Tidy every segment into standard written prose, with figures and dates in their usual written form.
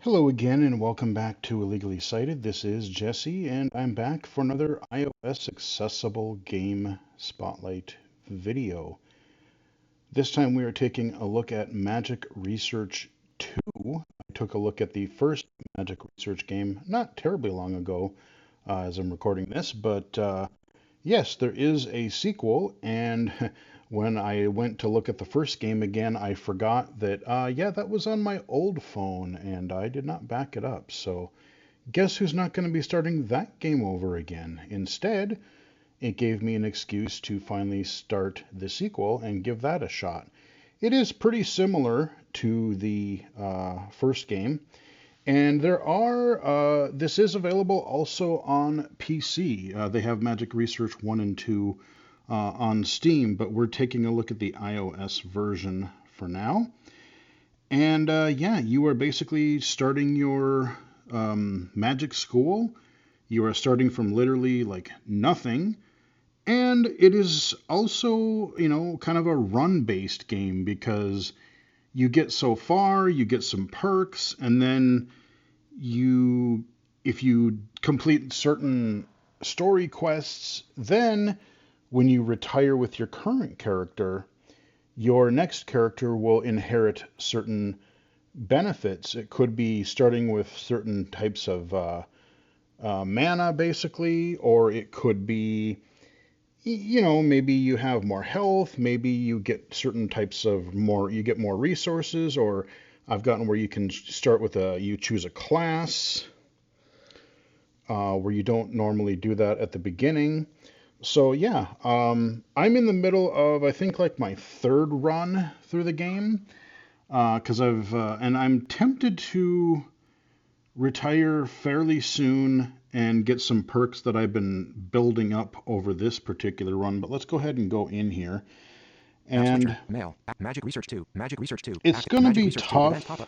Hello again, and welcome back to Illegally Cited. This is Jesse, and I'm back for another iOS accessible game spotlight video. This time we are taking a look at Magic Research 2. I took a look at the first Magic Research game not terribly long ago as I'm recording this, but yes, there is a sequel, and when I went to look at the first game again, I forgot that, yeah, that was on my old phone, and I did not back it up. So, guess who's not going to be starting that game over again? Instead, it gave me an excuse to finally start the sequel and give that a shot. It is pretty similar to the first game, and this is available also on PC. They have Magic Research 1 and 2 on Steam, but we're taking a look at the iOS version for now. And yeah, you are basically starting your Magic school. You are starting from literally like nothing. And it is also, kind of a run-based game because you get so far, you get some perks, and then if you complete certain story quests, then when you retire with your current character, your next character will inherit certain benefits. It could be starting with certain types of mana, basically, or it could be, maybe you have more health, maybe you get certain types of you get more resources, or I've gotten where you can start with you choose a class, where you don't normally do that at the beginning. So yeah, I'm in the middle of, I think, like my third run through the game, because and I'm tempted to retire fairly soon and get some perks that I've been building up over this particular run. But let's go ahead and go in here. And mail, Magic Research 2, Magic Research 2, it's going to be tough.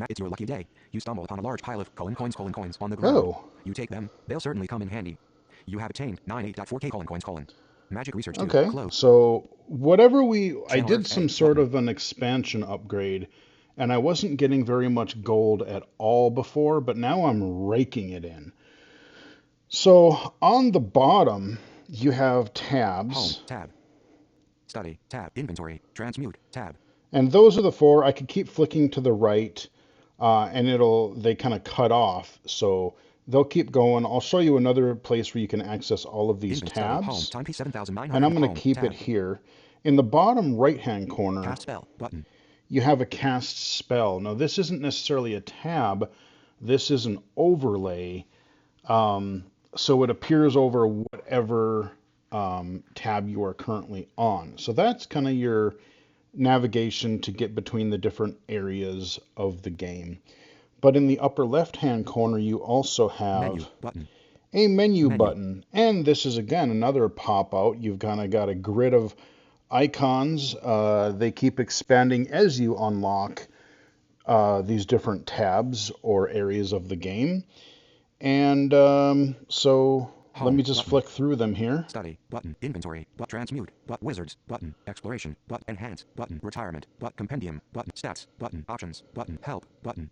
It's your lucky day. You stumble upon a large pile of coins on the ground. Oh. You take them, they'll certainly come in handy. You have attained 98.4k coins. Magic Research 2, Okay, close. so whatever I Channel did Earth some A, sort button. of an expansion upgrade, and I wasn't getting very much gold at all before, but now I'm raking it in. So on the bottom, you have tabs. Home, tab. Study, tab. Inventory, transmute, tab. And those are the four. I could keep flicking to the right, and they kind of cut off. So they'll keep going. I'll show you another place where you can access all of these tabs. Home, timepiece 7900. And I'm going to keep it here. In the bottom right-hand corner, cast spell, button. You have a cast spell. Now, this isn't necessarily a tab. This is an overlay. So it appears over whatever tab you are currently on. So that's kind of your navigation to get between the different areas of the game. But in the upper left-hand corner, you also have a menu button. And this is, again, another pop-out. You've kind of got a grid of icons. They keep expanding as you unlock these different tabs or areas of the game. And so let me just flick through them here. Study, button, inventory, transmute, wizards, button, exploration, enhance, button, retirement, compendium, button, stats, button, options, button, help, button,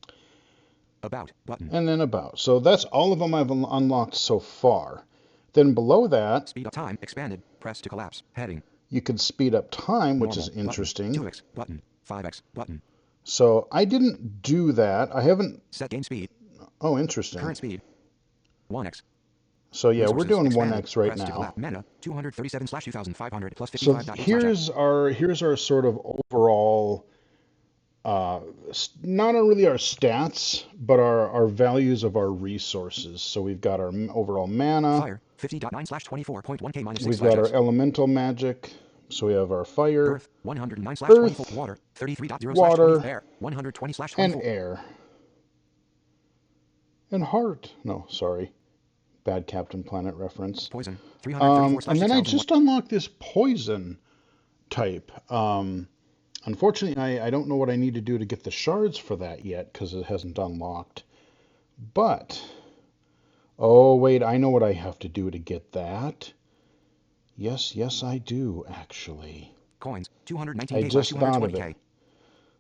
about, button. And then about. So that's all of them I've unlocked so far. Then below that, speed up time, expanded, press to collapse, heading. You can speed up time, which is interesting. 2x, button, 5x, button. So I didn't do that. I haven't... Set game speed. Oh, interesting. Current speed. 1x. So yeah, we're doing 1x right now. Mana 237/2500 plus 55. So here's our sort of overall, not really our stats, but our values of our resources. So we've got our overall mana. Fire 50.9/24.1k minus 6. We've got our elemental magic. So we have our fire. Earth 109/24. Water 33.0/20. Water. Air 120/24. And air. And heart. No, sorry. Bad Captain Planet reference. Poison. And then I just unlocked this poison type. Unfortunately, I don't know what I need to do to get the shards for that yet because it hasn't unlocked. But, oh wait, I know what I have to do to get that. Yes, I do, actually. Coins, 219k. I just thought of it.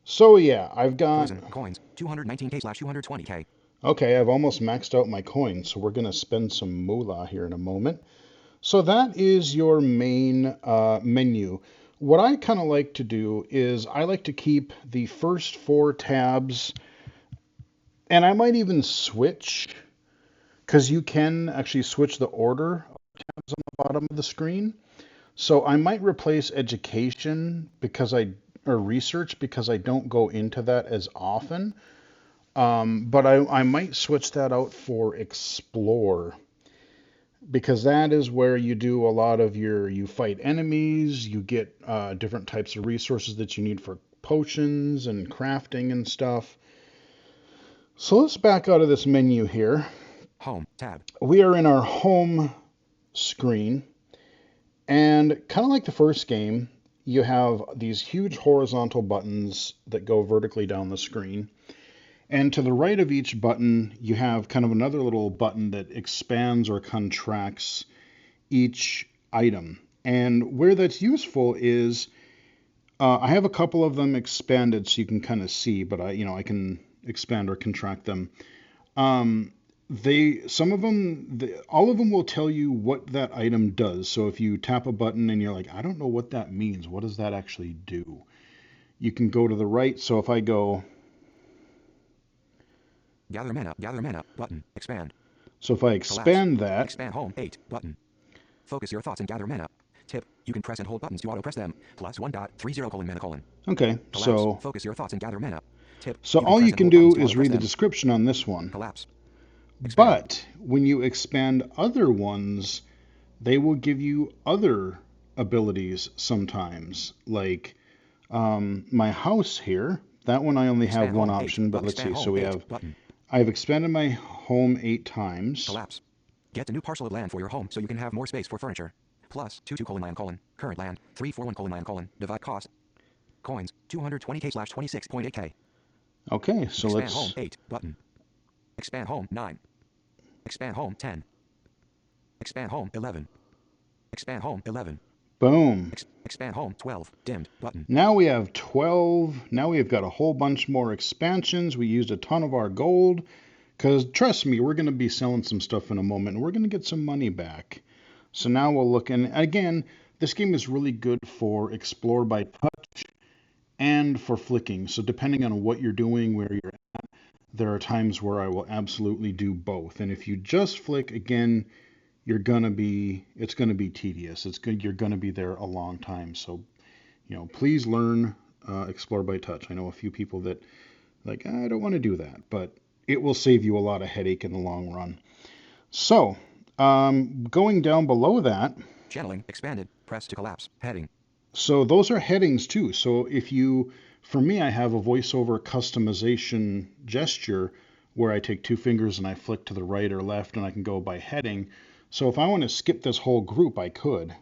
So yeah, I've got, Frozen coins 219k/220k. okay, I've almost maxed out my coins, so we're going to spend some moolah here in a moment. So that is your main menu. What I kind of like to do is I like to keep the first four tabs, and I might even switch, because you can actually switch the order of tabs on the bottom of the screen. So I might replace education or research, because I don't go into that as often. But I might switch that out for explore, because that is where you do a lot of you fight enemies, you get different types of resources that you need for potions and crafting and stuff. So let's back out of this menu here. Home tab. We are in our home screen, and kind of like the first game, you have these huge horizontal buttons that go vertically down the screen. And to the right of each button, you have kind of another little button that expands or contracts each item. And where that's useful is I have a couple of them expanded so you can kind of see, but I can expand or contract them. Some of them, all of them will tell you what that item does. So if you tap a button and you're like, I don't know what that means, what does that actually do? You can go to the right. So if I go, Gather mana button. Expand. so if I Collapse. expand that, Expand home 8 button. Focus your thoughts and gather mana. Tip: you can press and hold buttons to auto press them. Plus 1.30 mana colon. okay, Collapse. so Focus your thoughts and gather mana. Tip: so you can all press you and can hold buttons do to is auto press read the them. description on this one. Collapse. Expand. But when you expand other ones, they will give you other abilities sometimes. Like my house here, that one I only have Expand one home 8. option, but let's see. Expand So home we 8 have, button. I've expanded my home 8 times. Collapse. Get a new parcel of land for your home so you can have more space for furniture. Plus 22:9 : current land 341:9 : divide cost. Coins 220k/26.8k. Okay, so Expand home let's, 8 button. Expand home 9. Expand home 10. Expand home 11. Expand home 11. boom. Expand home 12 dimmed button. Now we have 12. Now we've got a whole bunch more expansions. We used a ton of our gold, because trust me, we're going to be selling some stuff in a moment, and we're going to get some money back. So now we'll look, and again, this game is really good for explore by touch and for flicking. So depending on what you're doing, where you're at, there are times where I will absolutely do both. And if you just flick, again, it's gonna be tedious. You're gonna be there a long time. So please learn explore by touch. I know a few people that like, I don't want to do that, but it will save you a lot of headache in the long run. So going down below that, Channeling expanded. Press to collapse. Heading. so those are headings too. So for me, I have a VoiceOver customization gesture where I take two fingers and I flick to the right or left, and I can go by heading. So if I want to skip this whole group, I could.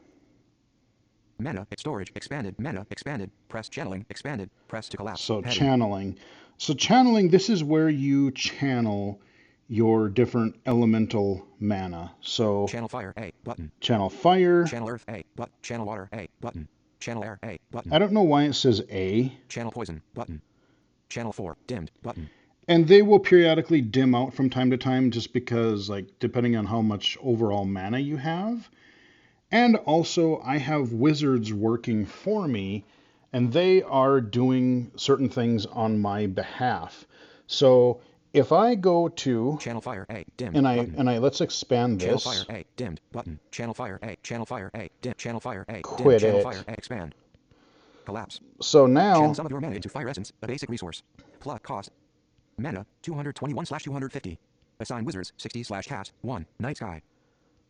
Mana storage expanded. Mana expanded. Press channeling expanded. Press to collapse. So Heading. channeling. So channeling, this is where you channel your different elemental mana. So Channel fire A button. channel fire. Channel earth A but channel water A button. Channel air A button. I don't know why it says A. Channel poison button. Channel 4 dimmed button. And they will periodically dim out from time to time, just because, like, depending on how much overall mana you have. And also, I have wizards working for me, and they are doing certain things on my behalf. So if I go to Channel fire A dimmed and button. I let's expand Channel this. fire A dimmed button. Channel fire A. Channel fire A dim. Channel fire A dim. Quit Channel it. fire A expand. Collapse. So Channel now, some of your mana into fire essence, a basic resource. Plus cost. Mana 221/250. Assign wizards 60/cast 1 night sky.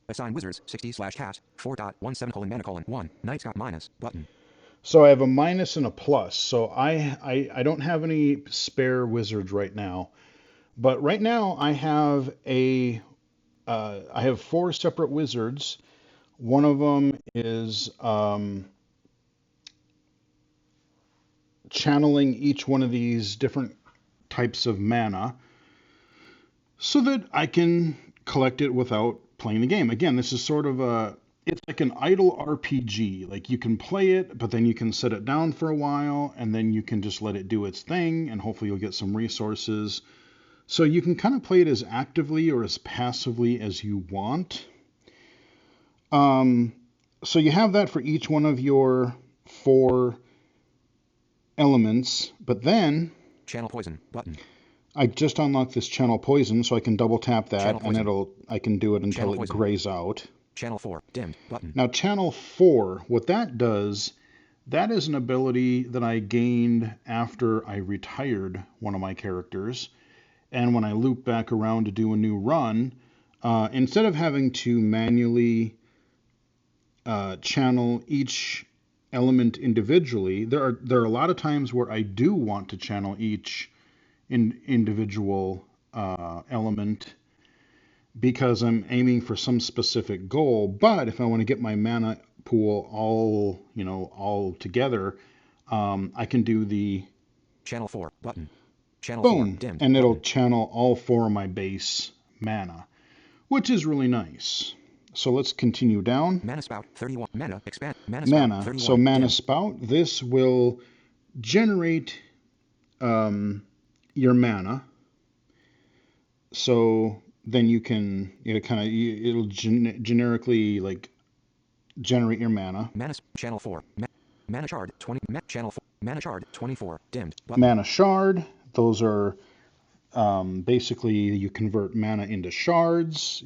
Assign wizards 60/cast 4.17 mana 1 night sky minus button. so I have a minus and a plus. So I don't have any spare wizards right now, but right now I have four separate wizards. One of them is channeling each one of these different types of mana so that I can collect it without playing the game. Again, this is sort of it's like an idle RPG. Like you can play it, but then you can set it down for a while, and then you can just let it do its thing, and hopefully you'll get some resources. So you can kind of play it as actively or as passively as you want. So you have that for each one of your 4 elements, but then Channel poison button. I just unlocked this channel poison, so I can double tap that, and Channel I can do it until Channel it poison. grays out. Channel 4 dimmed button. Now channel 4, what that does, that is an ability that I gained after I retired one of my characters. And when I loop back around to do a new run, instead of having to manually channel each element individually, there are a lot of times where I do want to channel each individual element because I'm aiming for some specific goal. But if I want to get my mana pool all together, I can do the Channel 4 button. Channel 4 boom, dimmed and it'll button. channel all 4 of my base mana, which is really nice. So let's continue down. Mana spout 31 mana expand. Mana Mana. spout 31 So mana dimmed. spout. This will generate your mana. So then you can it'll generically like generate your mana. Mana channel 4. Mana shard 20 channel 4. Mana shard 24 dimmed button. Mana shard. Those are basically you convert mana into shards.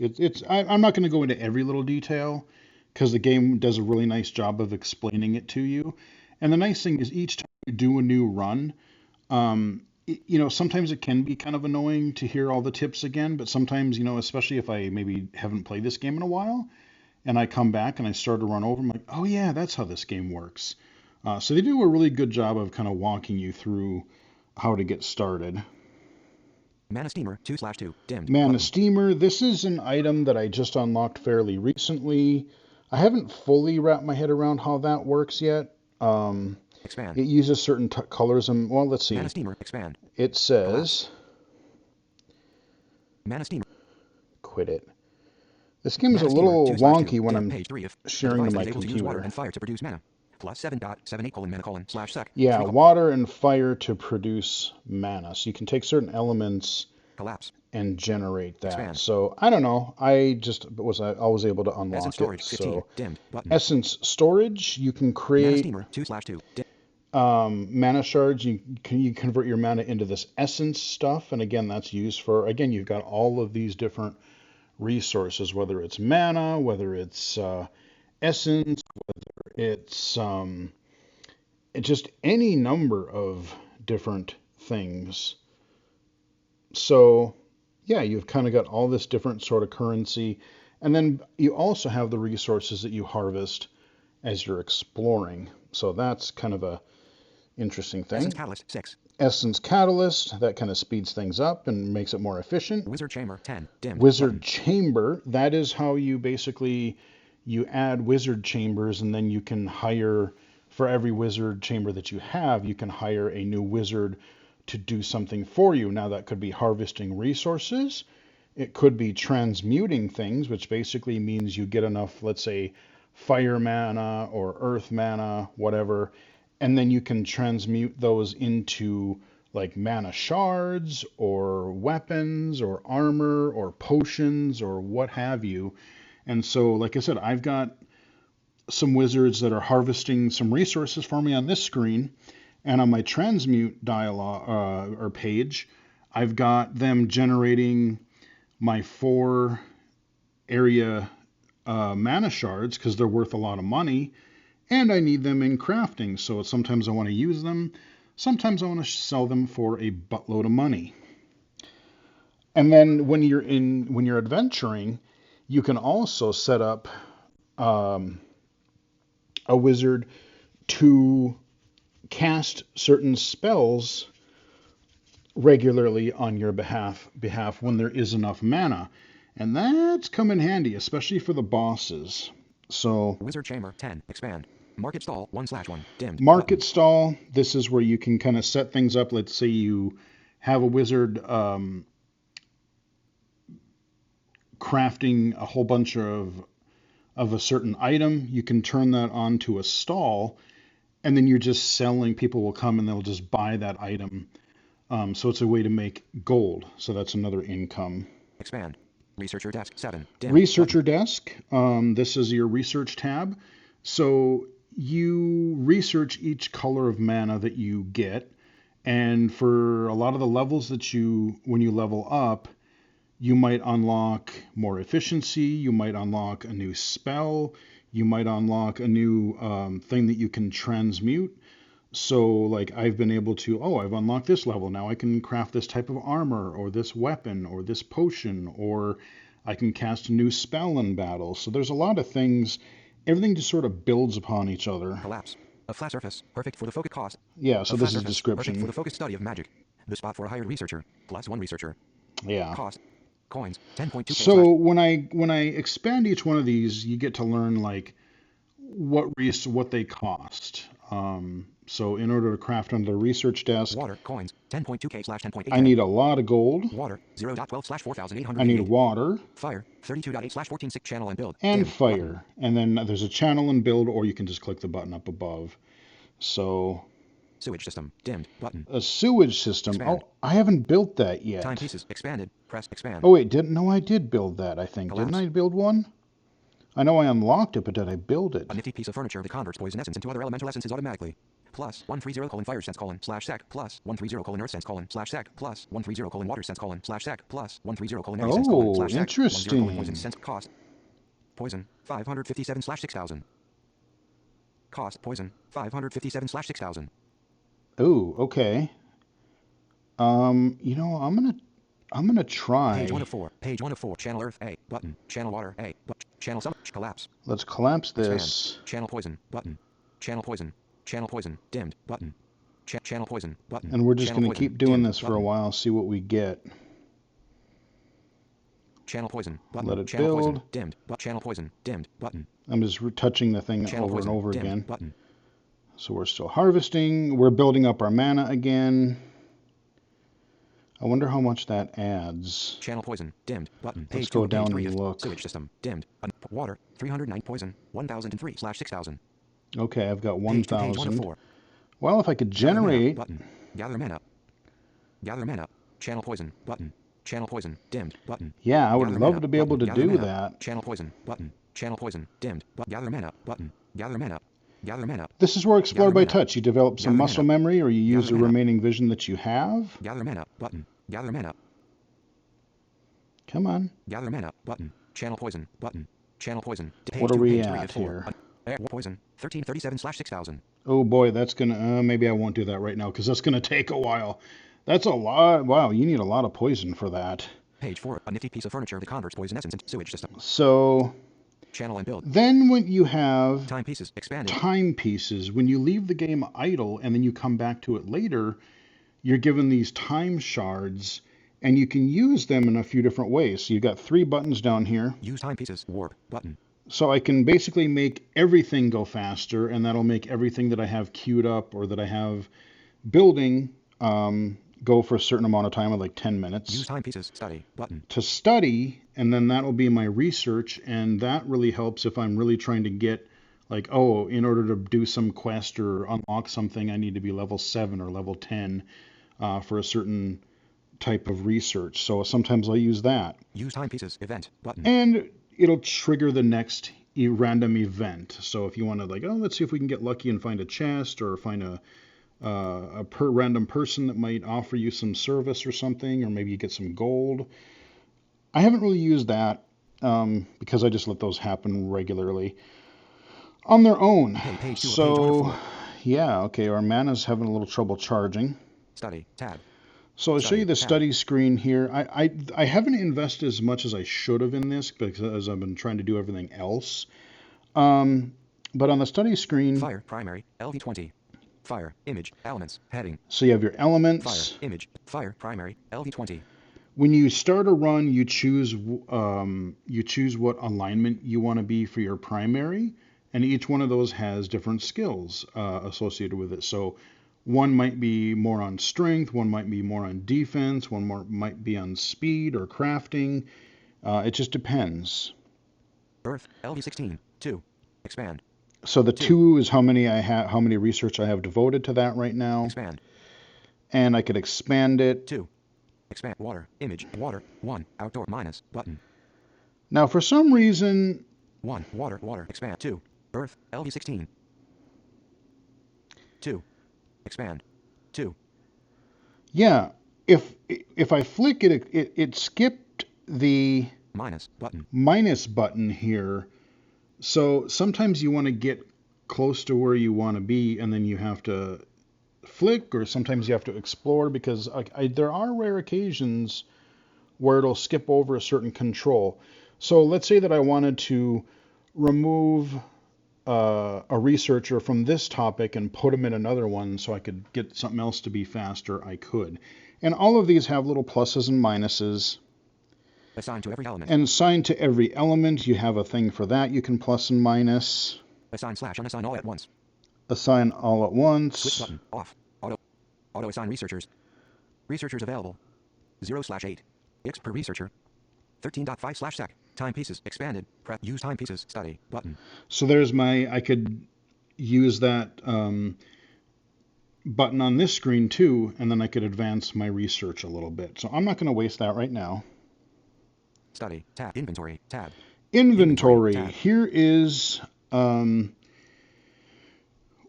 I'm not going to go into every little detail because the game does a really nice job of explaining it to you. And the nice thing is each time you do a new run, sometimes it can be kind of annoying to hear all the tips again, but sometimes, especially if I maybe haven't played this game in a while and I come back and I start to run over, I'm like, oh yeah, that's how this game works. So they do a really good job of kind of walking you through how to get started. Mana steamer 2/2 dimmed. Mana button. steamer. This is an item that I just unlocked fairly recently. I haven't fully wrapped my head around how that works yet. Expand. It uses certain colors and well, let's see. Mana steamer expand. It says Mana steamer. Quit it. This game is a Mana steamer little 2/2 wonky when dim. I'm Page 3 of sharing the to device my is able to use water computer. and fire to produce mana. Plus 7.78 mana/sec. Yeah, water and fire to produce mana. So you can take certain elements Collapse. and generate that. Expand. So I don't know. I was able to unlock Essence storage it. 15 So dimmed button. essence storage, you can Mana create steamer 2/2 dim. mana shards. You convert your mana into this essence stuff, and again, that's used for you've got all of these different resources, whether it's mana, whether it's essence, whether it's just any number of different things. So yeah, you've kind of got all this different sort of currency, and then you also have the resources that you harvest as you're exploring. So that's kind of a interesting thing. Essence catalyst 6. Essence catalyst, that kind of speeds things up and makes it more efficient. Wizard chamber 10 dimmed. Wizard button. chamber, that is how you basically you add wizard chambers, and then you can hire for every wizard chamber that you have, you can hire a new wizard to do something for you. Now that could be harvesting resources. It could be transmuting things, which basically means you get enough, let's say, fire mana or earth mana, whatever, and then you can transmute those into like mana shards or weapons or armor or potions or what have you. And so, like I said, I've got some wizards that are harvesting some resources for me on this screen, and on my transmute dialog or page, I've got them generating my 4 area mana shards because they're worth a lot of money, and I need them in crafting. So sometimes I want to use them, sometimes I want to sell them for a buttload of money. And then when you're adventuring, you can also set up a wizard to cast certain spells regularly on your behalf when there is enough mana. And that's come in handy, especially for the bosses. So Wizard chamber 10 expand. Market stall 1/1 dimmed. Market button. stall, this is where you can kind of set things up. Let's say you have a wizard crafting a whole bunch of of a certain item, you can turn that onto a stall, and then you're just selling. People will come and they'll just buy that item. So it's a way to make gold. So that's another income. Expand. Researcher desk 7. Dim. Researcher desk. This is your research tab. So you research each color of mana that you get. And for a lot of the levels that when you level up, you might unlock more efficiency. You might unlock a new spell. You might unlock a new thing that you can transmute. So, like, I've been able to, I've unlocked this level. Now I can craft this type of armor, or this weapon, or this potion, or I can cast a new spell in battle. So there's a lot of things. Everything just sort of builds upon each other. Collapse. A flat surface, perfect for the focus cost. Yeah, so A this flat is surface, description. perfect for the focused study of magic. The spot for a hired researcher, plus 1 researcher. Yeah. Cost. Coins, 10.2k. So when I expand each one of these, you get to learn like what they cost. So in order to craft under the research desk, Water, coins, 10.2k slash 10.8k. I need a lot of gold. Water, 0.12 slash 4,800. I need water. Fire, 32.8 slash 14.6 channel and build. And Dim, fire. Button. And then there's a channel and build, or you can just click the button up above. So Sewage system, dimmed, button. a sewage system. Expand. Oh, I haven't built that yet. Timepieces, expanded, press expand. Oh wait, I did build that, I think. Collapse. Didn't I build one? I know I unlocked it, but did I build it? A nifty piece of furniture that converts poison essence into other elemental essences automatically. Plus 130 fire sense /sec plus 130 earth sense /sec plus 130 water sense /sec plus 130 air sense /sec. Interesting. 10 poison sense cost. Poison 557 /6000. Cost poison 557 /6000. Oh, okay. I'm gonna try. Page 1 of 4. Page 1 of 4. Channel Earth A button. Channel Water A channel Summit collapse. Let's collapse this. Expand. Channel Poison button. Channel Poison. Channel Poison dimmed button. Channel Poison button. And we're just gonna keep doing this for a while, see what we get. Channel Poison button. Let it channel build. Poison dimmed. Channel Poison dimmed button. I'm just touching the thing Channel over poison, and over dimmed, again. Button. So we're still harvesting. We're building up our mana again. I wonder how much that adds. Channel Poison dimmed button. Let's Page go 2 down page 3 and of look. Sewage system dimmed. Water 309 poison 1003 /6000. Okay, I've got Page 2 page 1 of 1,000. 4. Well, if I could generate. Gather mana. Gather mana. Channel Poison button. Channel Poison dimmed button. Yeah, I would Gather love mana, to be able to Gather do mana. that. Channel Poison button. Channel Poison dimmed. Gather mana button. Gather mana. Gather mana. This is where Explore Gather by mana. Touch. You develop some Gather muscle mana. memory, or you use Gather the mana. remaining vision that you have. Gather mana button. Gather mana. Come on. Gather mana button. Channel Poison button. Channel Poison. Page What are 2, we page 3 at of 4. here? Poison 1337 /6000. Oh boy, that's gonna. Maybe I won't do that right now because that's gonna take a while. That's a lot. Wow, you need a lot of poison for that. Page 4. A nifty piece of furniture that converts poison essence into sewage system. So Channel and build. then when you have Timepieces expanded. timepieces, when you leave the game idle and then you come back to it later, you're given these time shards, and you can use them in a few different ways. So you've got 3 buttons down here. Use timepieces warp button. So I can basically make everything go faster, and that'll make everything that I have queued up or that I have building go for a certain amount of time, like 10 minutes. Use timepieces study button. To study, and then that'll be my research, and that really helps if I'm really trying to get, like, in order to do some quest or unlock something, I need to be level 7 or level 10 for a certain type of research. So sometimes I'll use that. Use timepieces event button. And it'll trigger the next random event. So if you want to, like, let's see if we can get lucky and find a chest, or find a random person that might offer you some service or something, or maybe you get some gold. I haven't really used that because I just let those happen regularly on their own. Page 2 of So page 1 of 4. yeah, okay, our mana's having a little trouble charging. Study tab. So I'll show you the tab. study screen here. I haven't invested as much as I should have in this because I've been trying to do everything else. But on the study screen, Fire primary LV20. Fire image elements heading. so you have your elements. Fire image fire primary LV20. When you start a run, you choose what alignment you want to be for your primary, and each one of those has different skills associated with it. So one might be more on strength, one might be more on defense, one might be on speed or crafting. It just depends. Earth, LV16, 2. Expand. So the 2. 2 is how many research I have devoted to that right now. Expand. And I could expand it. 2. Expand. Water. Image. Water. 1. Outdoor. Minus. Button. Now for some reason... 1. Water. Water. Expand. 2. Earth, LV16. 2. Expand. 2. Yeah, if I flick it, it skipped the minus button here. So sometimes you want to get close to where you want to be, and then you have to flick, or sometimes you have to explore, because there are rare occasions where it'll skip over a certain control. So let's say that I wanted to remove a researcher from this topic and put them in another one so I could get something else to be faster, I could. And all of these have little pluses and minuses. Assign to every element. And assign to every element, you have a thing for that. You can plus and minus. Assign / unassign all at once. Assign all at once. Switch button off. Auto assign researchers. Researchers available. 0/8. X per researcher. 13.5/sec. Timepieces expanded. Press use timepieces study button. So there's I could use that button on this screen too, and then I could advance my research a little bit. So I'm not going to waste that right now. Study tab. Inventory tab. Inventory. Tab. Here is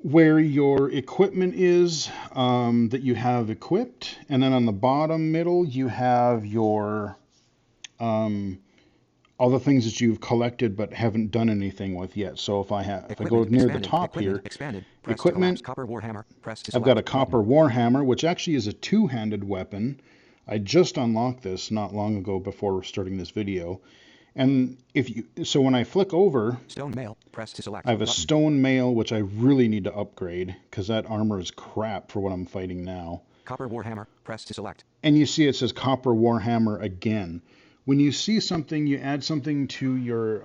where your equipment is that you have equipped, and then on the bottom middle you have your all the things that you've collected but haven't done anything with yet. So if I go near the top here, equipment, copper warhammer, press to I've got a copper warhammer, which actually is a two-handed weapon. I just unlocked this not long ago before starting this video. And so when I flick over, stone mail, press to select. I have a stone mail, which I really need to upgrade because that armor is crap for what I'm fighting now. Copper warhammer, press to select. And you see it says copper warhammer again. When you see something, you add something to your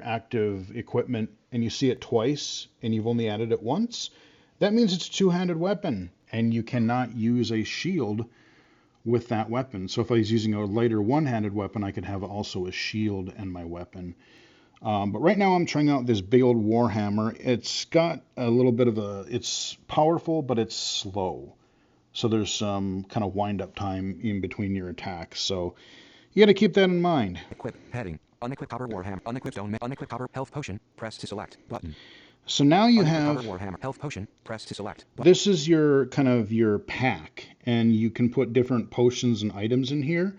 active equipment, and you see it twice, and you've only added it once, that means it's a two-handed weapon, and you cannot use a shield with that weapon. So if I was using a lighter one-handed weapon, I could have also a shield and my weapon. But right now I'm trying out this big old warhammer. It's got a little bit of it's powerful, but it's slow. So there's some kind of wind-up time in between your attacks. So you got to keep that in mind. Equip heading. Unequip copper warhammer. Unequip stone. Unequip copper health potion. Press to select button. So now you have copper warhammer health potion. Press to select button. This is your kind of your pack, and you can put different potions and items in here.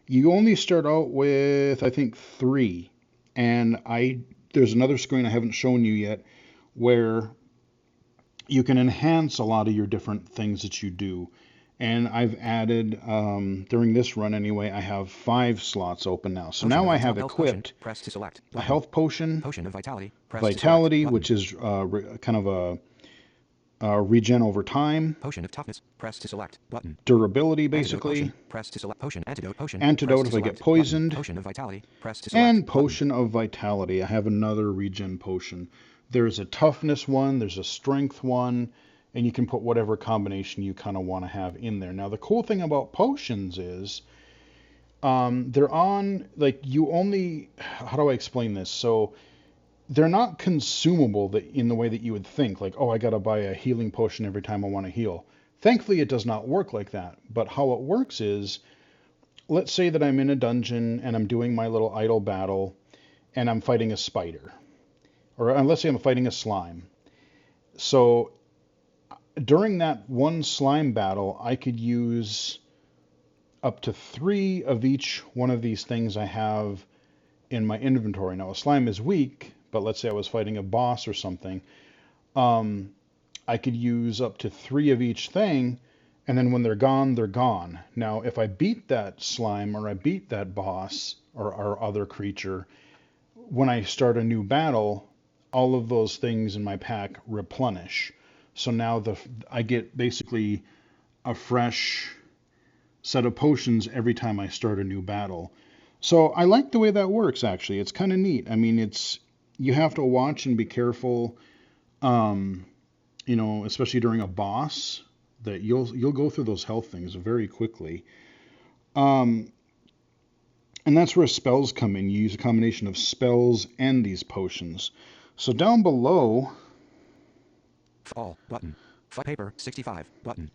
You only start out with I think 3, and there's another screen I haven't shown you yet where you can enhance a lot of your different things that you do. And I've added, during this run anyway, I have 5 slots open now. So now I have equipped press to select a health potion, potion of vitality, which is kind of a regen over time, potion of toughness, press to select button, durability basically, press to select potion, antidote if I get poisoned, potion of vitality, press to select and potion of vitality. I have another regen potion. There's a toughness one, there's a strength one, and you can put whatever combination you kind of want to have in there. Now, the cool thing about potions is they're on, like, you only, how do I explain this? So they're not consumable in the way that you would think, like, oh, I got to buy a healing potion every time I want to heal. Thankfully, it does not work like that. But how it works is, let's say that I'm in a dungeon and I'm doing my little idle battle and I'm fighting a spider. Or let's say I'm fighting a slime. So during that one slime battle, I could use up to 3 of each one of these things I have in my inventory. Now, a slime is weak, but let's say I was fighting a boss or something. I could use up to 3 of each thing, and then when they're gone, they're gone. Now, if I beat that slime or I beat that boss or other creature, when I start a new battle, all of those things in my pack replenish. So now I get basically a fresh set of potions every time I start a new battle. So I like the way that works, actually. It's kind of neat. I mean, you have to watch and be careful, especially during a boss, that you'll go through those health things very quickly. And that's where spells come in. You use a combination of spells and these potions. So down below... All button. Paper 65 button.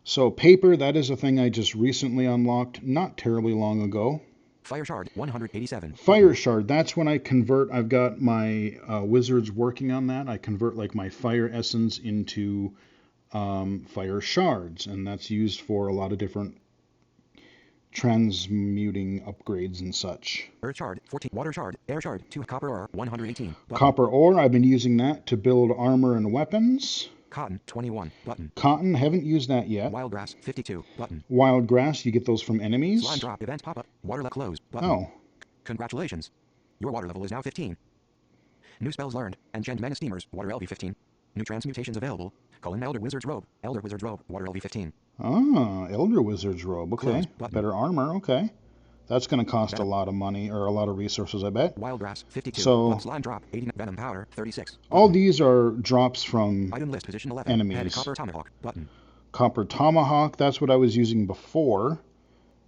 So paper, that is a thing I just recently unlocked, not terribly long ago. Fire shard 187. Fire shard, that's when I convert. I've got my wizards working on that. I convert like my fire essence into fire shards, and that's used for a lot of different transmuting upgrades and such. Earth shard 14. Water shard. Air shard 2. Copper ore 118. Button. Copper ore, I've been using that to build armor and weapons. Cotton 21 button. Cotton, haven't used that yet. Wild grass 52 button. Wild grass, you get those from enemies. Slime drop event pop up. Water level close button. Oh. Congratulations. Your water level is now 15. New spells learned. Enchant Mana Steamers. Water LV 15. New transmutations available. Elder Wizard's Robe. Elder Wizard's Robe. Water LV 15. Ah, Elder Wizard's Robe. Okay. Close, better armor. Okay. That's going to cost a lot of money, or a lot of resources, I bet. Wild grass 52. So, slime drop 80. Venom powder 36. Button. All these are drops from item list position 11. enemies. Head copper tomahawk button. Copper tomahawk. That's what I was using before.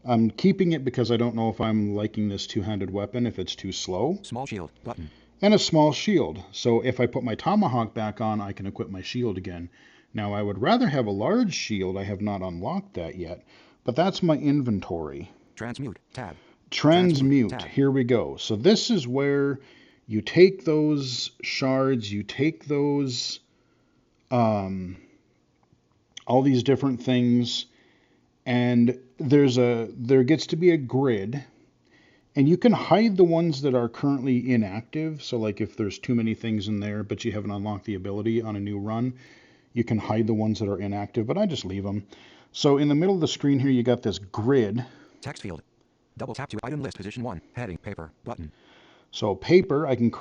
I'm keeping it because I don't know if I'm liking this two-handed weapon, if it's too slow. Small shield button. And a small shield. So if I put my tomahawk back on, I can equip my shield again. Now, I would rather have a large shield. I have not unlocked that yet. But that's my inventory. Transmute tab. Transmute. Tab. Here we go. So this is where you take those shards, you take those, all these different things, and there gets to be a grid. And you can hide the ones that are currently inactive. So like if there's too many things in there, but you haven't unlocked the ability on a new run, you can hide the ones that are inactive, but I just leave them. So in the middle of the screen here, you got this grid. Text field. Double tap to item list position 1. Heading paper button. So paper, I can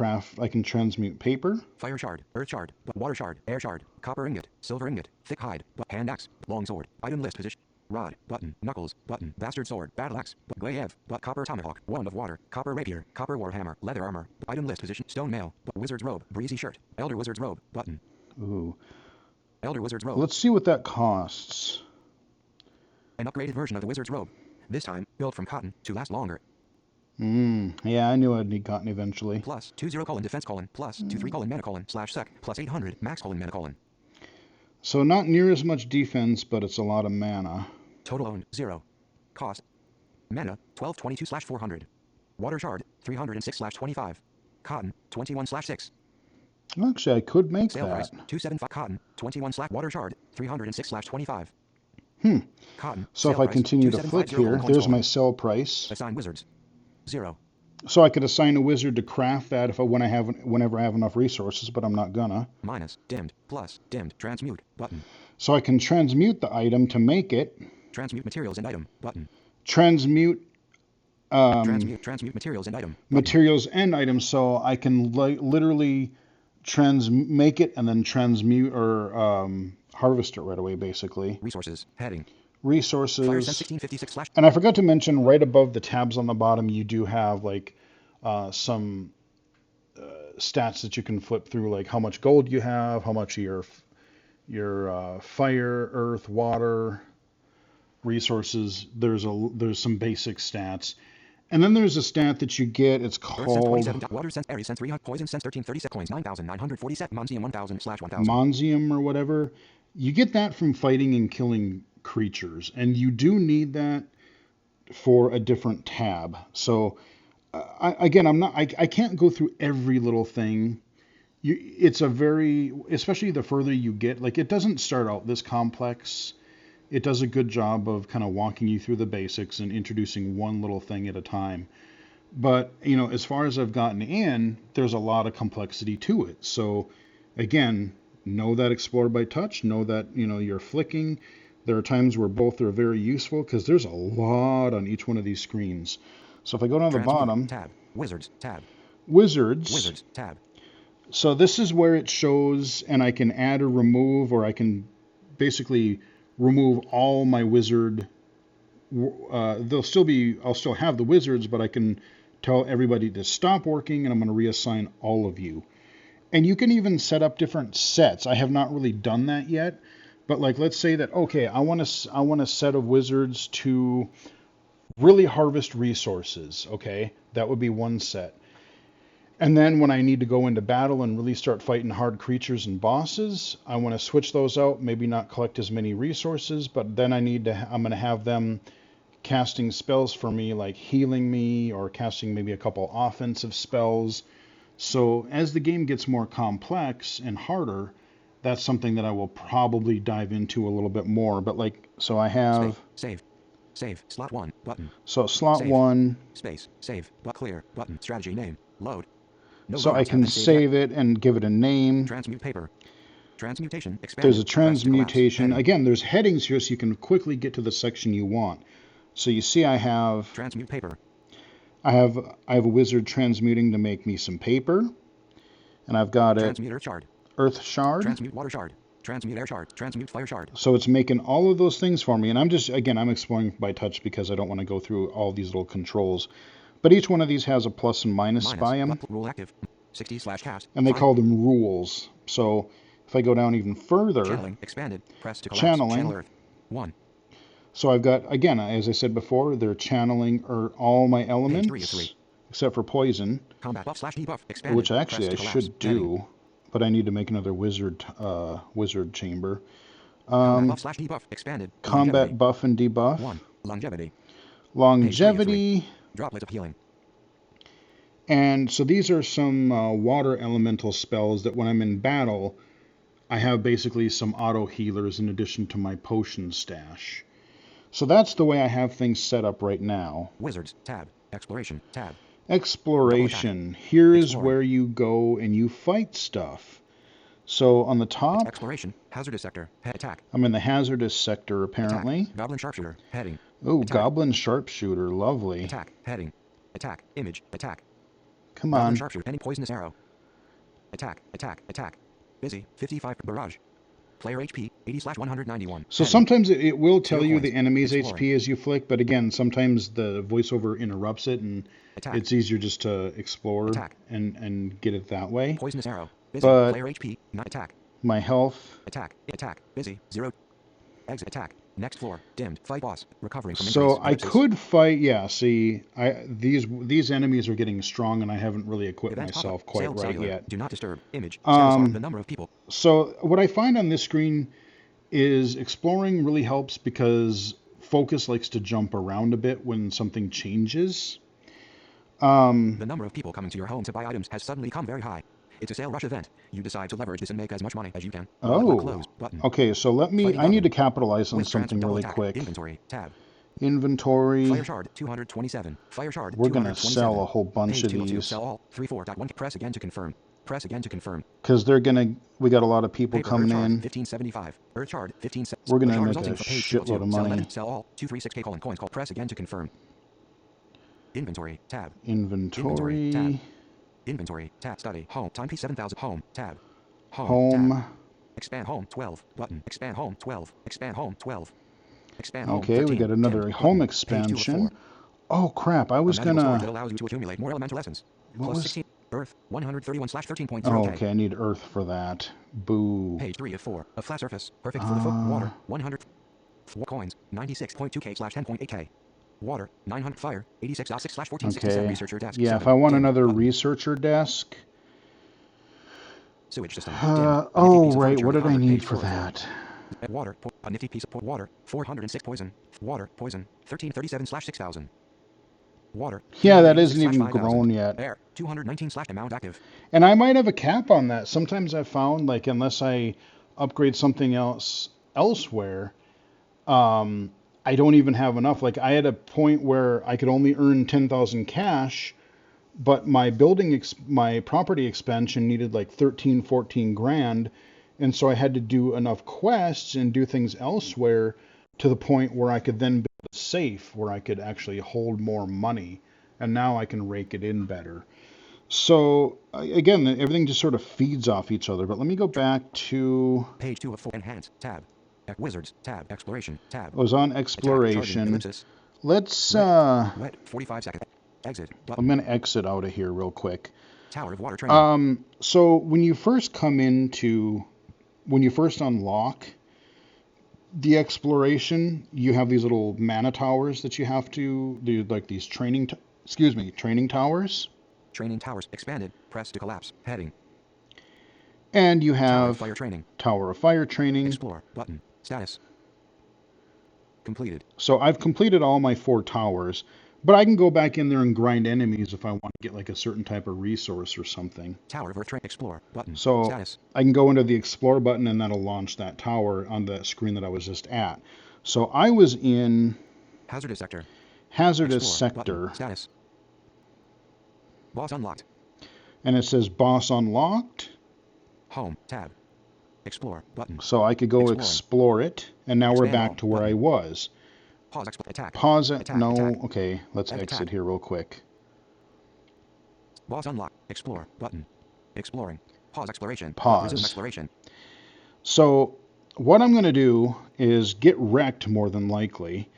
transmute paper. Fire shard, earth shard, water shard, air shard, copper ingot, silver ingot, thick hide, hand axe, long sword, item list position. Rod, button, knuckles, button, bastard sword, battle axe, glaive, copper tomahawk, wand of water, copper rapier, copper warhammer, leather armor, item list position, stone mail, wizard's robe, breezy shirt, elder wizard's robe, button. Ooh. Elder wizard's robe. Let's see what that costs. An upgraded version of the wizard's robe. This time, built from cotton, to last longer. Yeah, I knew I'd need cotton eventually. Plus 20 defense plus 23 mana /sec plus 800 max mana. So not near as much defense, but it's a lot of mana. Total owned 0. Cost. Mana 1222/400. Water shard 306/25. Cotton 21/6. Actually, I could make Sale that. Price 275. Cotton 21/water shard 306/25. Cotton. So if I continue to flick here, there's my sell price. Assign wizards 0. So I could assign a wizard to craft that whenever I have enough resources, but I'm not gonna. Minus dimmed plus dimmed transmute button. So I can transmute the item to make it. Transmute materials and item button. Transmute materials and item. Materials and items. So I can literally make it and then transmute or harvest it right away, basically. Resources heading. Resources. Fire sense 1656 and I forgot to mention, right above the tabs on the bottom, you do have like some stats that you can flip through, like how much gold you have, how much of your fire, earth, water resources. There's some basic stats. And then there's a stat that you get. It's called water sense, area sense 300, poison sense 1336 coins 9,947, Monzium 1000/1000. Monzium or whatever. You get that from fighting and killing creatures, and you do need that for a different tab. So I can't go through every little thing. It's especially the further you get, like it doesn't start out this complex. It does a good job of kind of walking you through the basics and introducing one little thing at a time. But, as far as I've gotten in, there's a lot of complexity to it. So, again, know that explore by touch, know that, you're flicking. There are times where both are very useful because there's a lot on each one of these screens. So if I go down to the bottom, tab, wizards, tab, wizards, tab. So this is where it shows, and I can add or remove, or I can basically remove all my wizard. I'll still have the wizards, but I can tell everybody to stop working, and I'm going to reassign all of you. And you can even set up different sets. I have not really done that yet, but like let's say that, okay, I want a set of wizards to really harvest resources, okay? That would be one set. And then when I need to go into battle and really start fighting hard creatures and bosses, I want to switch those out, maybe not collect as many resources, but then I'm going to have them casting spells for me, like healing me or casting maybe a couple offensive spells. So as the game gets more complex and harder, that's something that I will probably dive into a little bit more. But like, so I have... Save. Slot 1. Button. So slot Save. 1. Space. Save. But clear. Button. Strategy name. Load. No so I can save it and give it a name. Transmute paper. Transmutation. Expanded. There's a transmutation. Again, there's headings here so you can quickly get to the section you want. So you see I have... Transmute paper. I have a wizard transmuting to make me some paper. And I've got Transmute earth shard. Earth shard. Transmute water shard. Transmute air shard. Transmute fire shard. So it's making all of those things for me. And I'm just, again, I'm exploring by touch because I don't want to go through all these little controls. But each one of these has a plus and minus by them. Rule active. 60/cast. And they call them rules. So if I go down even further... Channeling. Expanded. Press to collapse. Channeling. Channel earth. 1. So I've got, again, as I said before, they're channeling all my elements, except for poison, Combat buff / debuff. Expanded. which actually I should do, but I need to make another wizard chamber. Combat buff / debuff. Expanded. Combat buff and debuff. 1. Longevity. Longevity. Droplets of healing. And so these are some water elemental spells that when I'm in battle, I have basically some auto healers in addition to my potion stash. So that's the way I have things set up right now. Wizards, tab. Exploration, tab. Exploration. Here is where you go and you fight stuff. So on the top... Exploration, hazardous sector, attack. I'm in the hazardous sector, apparently. Attack. Goblin sharpshooter, heading. Oh, goblin sharpshooter, lovely. Attack, heading. Attack, image, attack. Come Goblin on. sharpshooter, any poisonous arrow. Attack. Busy, 55, barrage. Player HP, 80/191. So sometimes it will tell you the enemy's HP as you flick, but again, sometimes the voiceover interrupts it, and it's easier just to explore and get it that way. Poisonous arrow. Busy. But player HP, not attack. My health. Attack. Busy. 0. Exit. Attack. Next floor. Dimmed. Fight boss. Recovering from So I could fight. Yeah. See, these enemies are getting strong, and I haven't really equipped myself quite right yet. Do not disturb. Image. The number of people. So what I find on this screen is exploring really helps because focus likes to jump around a bit when something changes. The number of people coming to your home to buy items has suddenly come very high. It's a sale rush event. You decide to leverage this and make as much money as you can. Oh, okay. So I need to capitalize on something really quick. Inventory, tab. Inventory. Fire shard, 227. Fire shard, we're going to sell a whole bunch of these. Sell all, 34.1. Press again to confirm. Because we got a lot of people coming in. 1575. Earth shard, 15. We're going to make a shitload of money. Sell all, 236k coins. Press again to confirm. Inventory, tab. Inventory, tab. Inventory, tab, study, home, time P7000, home, tab. Home. Tab. Expand home, 12, button, expand home, 12, expand home, 12. Expand home, okay, 13, we got another 10, home expansion. Oh crap, I was gonna... that allows you to accumulate more elemental essence. Plus 16, Earth, 131/13.0k. Oh, okay, I need Earth for that. Boo. Page 3 of 4, a flat surface, perfect for the foot, water, 100, 4 coins, 96.2k/10.8k. Water, 900 fire, 86.6/1467 okay. researcher desk. Yeah, 7, if I want 10, another button. Researcher desk. Sewage system. Oh, right, what did I need for that? Water, a nifty piece of water, 406 poison. Water, poison, 1337/6000. Water. Yeah, that isn't even grown yet. Air, 219/amount active. And I might have a cap on that. Sometimes I've found, like, unless I upgrade something else elsewhere, I don't even have enough. Like, I had a point where I could only earn 10,000 cash, but my my property expansion needed like 13, 14 grand. And so I had to do enough quests and do things elsewhere to the point where I could then build a safe where I could actually hold more money. And now I can rake it in better. So again, everything just sort of feeds off each other. But let me go back to page 2 of 4. Enhance tab. Wizards tab. Exploration tab. I was on exploration. Let's wet 45 seconds. Exit. Button. I'm going to exit out of here real quick. Tower of Water training. So when you first unlock, the exploration, you have these little mana towers that you have to do, like these training towers. Training towers expanded. Press to collapse. Heading. And you Tower of have Fire Training. Tower of Fire Training. Explore button. Status. Completed. So I've completed all my 4 towers, but I can go back in there and grind enemies if I want to get like a certain type of resource or something. Tower of Earth Train. Explore button. So Status. I can go into the Explore button and that'll launch that tower on the screen that I was just at. So I was in Hazardous Sector. Hazardous Explore Sector. button. Status. Boss unlocked. And it says Boss Unlocked. Home tab. Explore button. So I could go explore it, and now we're back to where button. I was. Pause. Attack. Pause it. Attack, No. attack. Okay, let's exit attack. here real quick. Boss unlocked. Explore button. Exploring. Pause exploration. Pause. Resume exploration. So what I'm going to do is get wrecked more than likely.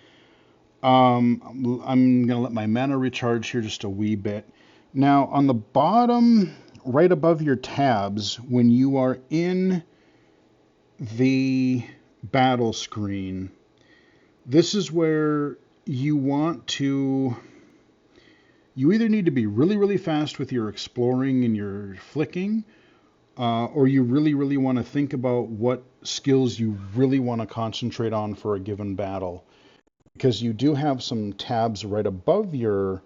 I'm going to let my mana recharge here just a wee bit. Now on the bottom, right above your tabs, when you are in the battle screen, this is where you want to, you either need to be really, really fast with your exploring and your flicking, or you really, really want to think about what skills you really want to concentrate on for a given battle. Because you do have some tabs right above your,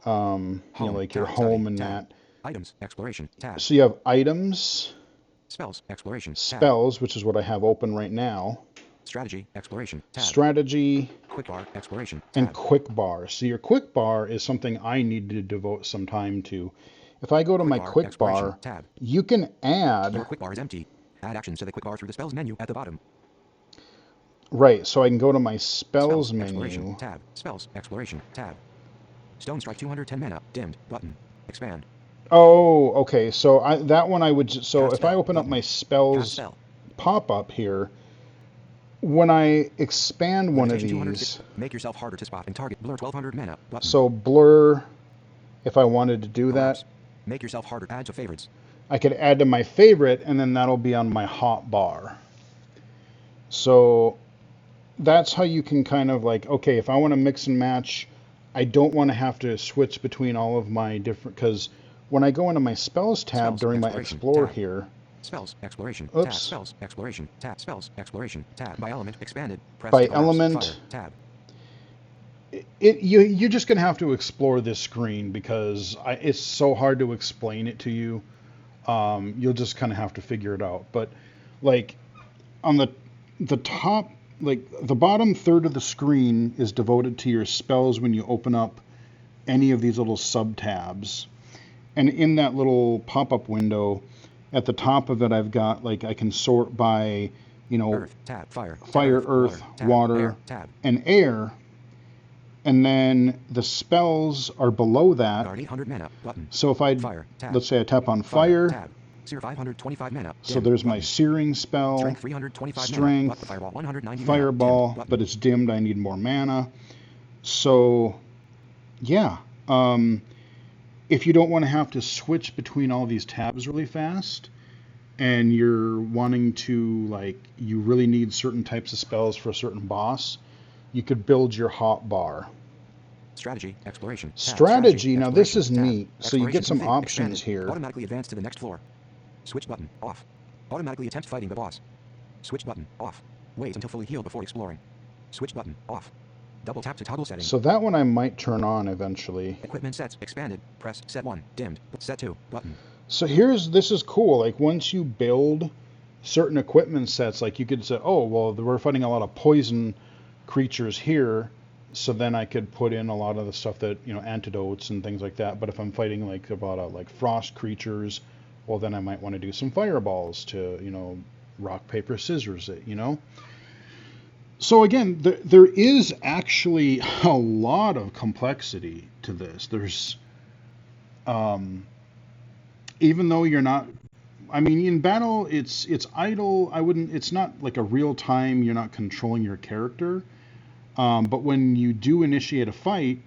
like your home and that. Items, exploration, tab. So you have items. Spells, exploration, spells, which is what I have open right now. Strategy, exploration, tab. Strategy. Quick bar, exploration, tab. And quick bar. So your quick bar is something I need to devote some time to. If I go to my quick bar, tab. You can add. Your quick bar is empty. Add actions to the quick bar through the spells menu at the bottom. Right, so I can go to my spells menu. Exploration, tab. Spells, exploration, tab. Stone Strike 210 mana, dimmed, button. Expand. Oh, okay. So that one I would. So if I open button. up my spells pop-up here, when I expand one of these, make yourself harder to spot and target. Blur 1200 mana, button. So blur, if I wanted to do that, make yourself harder. Add to favorites. I could add to my favorite, and then that'll be on my hot bar. So that's how you can kind of like, okay, if I want to mix and match, I don't want to have to switch between all of my different, because when I go into my spells tab during my explore tab. here, spells, exploration, oops. tab, spells, exploration, tab, spells, exploration, tab, by element, expanded, press by element, fire, tab. You're just going to have to explore this screen because it's so hard to explain it to you. You'll just kind of have to figure it out. But like on the top, like the bottom third of the screen is devoted to your spells when you open up any of these little sub tabs. And in that little pop-up window, at the top of it, I've got like I can sort by, Earth, tab, fire, earth, water, tab. And air. And then the spells are below that. Guard 800 mana, button. So if I, let's say I tap on fire, tab. Sear 525 mana. So there's my searing spell, strength 325 strength, mana, fireball 190 fireball, mana, but it's dimmed. I need more mana. So, yeah. If you don't want to have to switch between all these tabs really fast, and you're wanting to, like, you really need certain types of spells for a certain boss, you could build your hot bar. Strategy, exploration. Strategy, now this is neat. So you get some options here. Automatically advance to the next floor. Switch button, off. Automatically attempt fighting the boss. Switch button, off. Wait until fully healed before exploring. Switch button, off. Double tap to toggle settings. So that one I might turn on eventually. Equipment sets, expanded. Press set 1, dimmed. Set 2, button. So this is cool. Like once you build certain equipment sets, like you could say, oh, well, we're fighting a lot of poison creatures here. So then I could put in a lot of the stuff that, antidotes and things like that. But if I'm fighting like about like frost creatures, well, then I might want to do some fireballs to, rock, paper, scissors it, So again, there is actually a lot of complexity to this. There's, even though you're not, in battle, it's idle. It's not like a real time, you're not controlling your character. But when you do initiate a fight,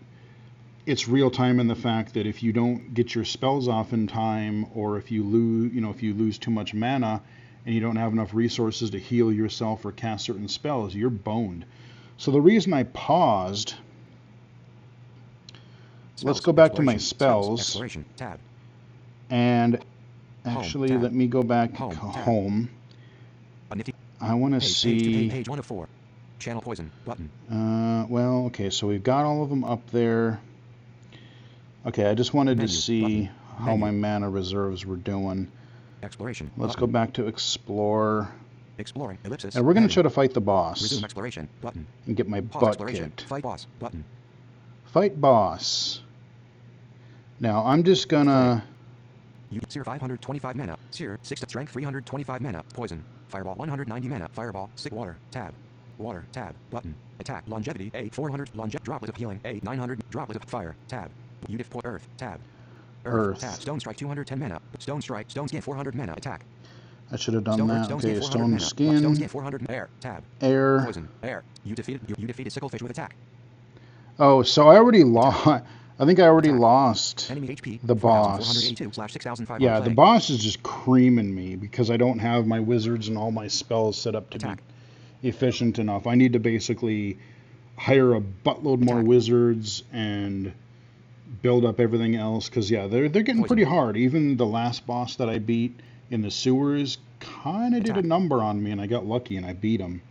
it's real time in the fact that if you don't get your spells off in time, or if you lose too much mana, and you don't have enough resources to heal yourself or cast certain spells, you're boned. So the reason I paused, let's go back to my spells, exploration, tab. and actually let me go back to home. I want to see page 1 of 4. Channel poison button. Well, okay, so we've got all of them up there. Okay, I just wanted to see how my mana reserves were doing. Exploration. Let's go back to explore. Exploring ellipsis. And we're going to try to fight the boss. Resume exploration button. And get my butt kicked. Fight boss button. Fight boss. Now I'm just gonna. Seer 525 mana. Seer 6 strength 325 mana. Poison. Fireball 190 mana. Fireball. Sick water. Tab. Water. Tab. Button. Attack. Longevity. A 400. Droplet of healing. A 900. Droplet of fire. Tab. Udif point Earth. Tab. Earth. Tab. Stone strike 210 mana. Stone strike. Stone skin 400 mana. Attack. I should have done that. Okay, stone mana. skin. Stone skin 400 air. Tab. Air. Poison. Air. You defeated Sicklefish with attack. Oh, so I already lost. I think I already lost Enemy HP, the boss. Yeah, the boss is just creaming me because I don't have my wizards and all my spells set up to be efficient enough. I need to basically hire a buttload more wizards and build up everything else because, yeah, they're getting pretty hard. Even the last boss that I beat in the sewers kind of did a number on me, and I got lucky and I beat him.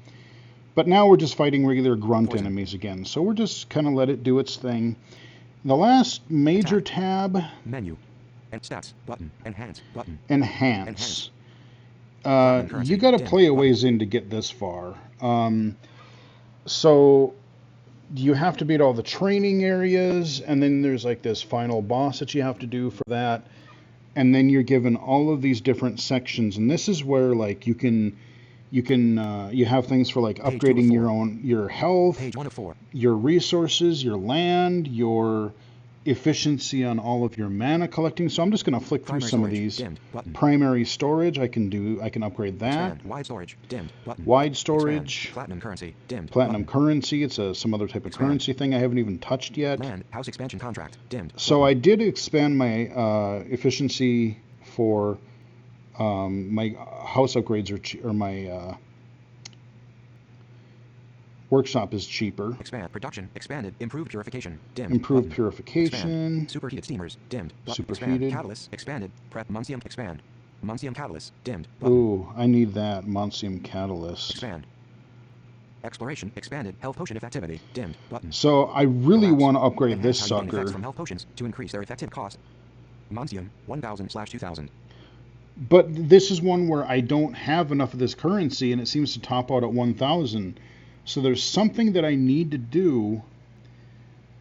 But now we're just fighting regular grunt enemies again, so we're just kind of let it do its thing. The last major tab. Menu. And stats button. Enhance button. Enhance. You got to play a ways in to get this far. So you have to beat all the training areas, and then there's like this final boss that you have to do for that. And then you're given all of these different sections, and this is where like you have things for like upgrading your health, page 1 of 4. Your resources, your land, your efficiency on all of your mana collecting. So I'm just going to flick through some of these. Primary storage, I can upgrade that. Expand. Wide storage, dimmed, button. Wide storage. Expand. Platinum currency, dimmed. Platinum button. currency, it's some other type of currency thing I haven't even touched yet. Land, house expansion contract, dimmed. So I did expand my efficiency for my house upgrades or my workshop is cheaper. Expand production, expanded, improved purification, dimmed. Improved button. purification. Expand. Superheated steamers, dimmed. Superheated. Expand. Catalyst, expanded. Prep Muncium, expand. Muncium catalyst, dimmed. Button. Ooh, I need that Muncium catalyst. Expand. Exploration, expanded. Health potion effectivity, dimmed. Button. So I really want to upgrade this sucker. From health potions to increase their effective cost. Muncium 1000/2000. But this is one where I don't have enough of this currency, and it seems to top out at 1,000. So there's something that I need to do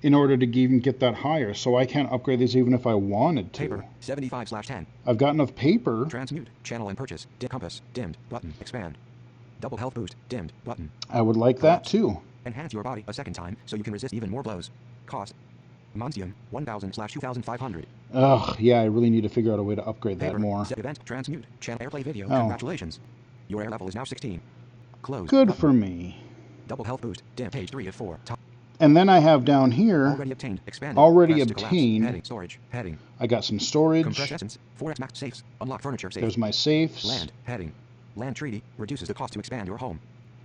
in order to even get that higher. So I can't upgrade these even if I wanted to. Paper 75/10. I've got enough paper. Transmute, channel and purchase, compass, dimmed, button, expand. Double health boost, dimmed, button. I would like that too. Enhance your body a second time so you can resist even more blows. Cost. Muncium 1000/2500. Ugh, yeah, I really need to figure out a way to upgrade that more. Event, transmute, channel airplay video, congratulations. Your air level is now 16. Close. Good button. for me. Double health boost, dim, page 3 of 4. Top. And then I have down here, already obtained, expanded, already obtained, heading, storage, heading. I got some storage. Compress essence, 4x max safes, unlock furniture safe. There's my safes. Land, heading. Land treaty, reduces the cost to expand your home.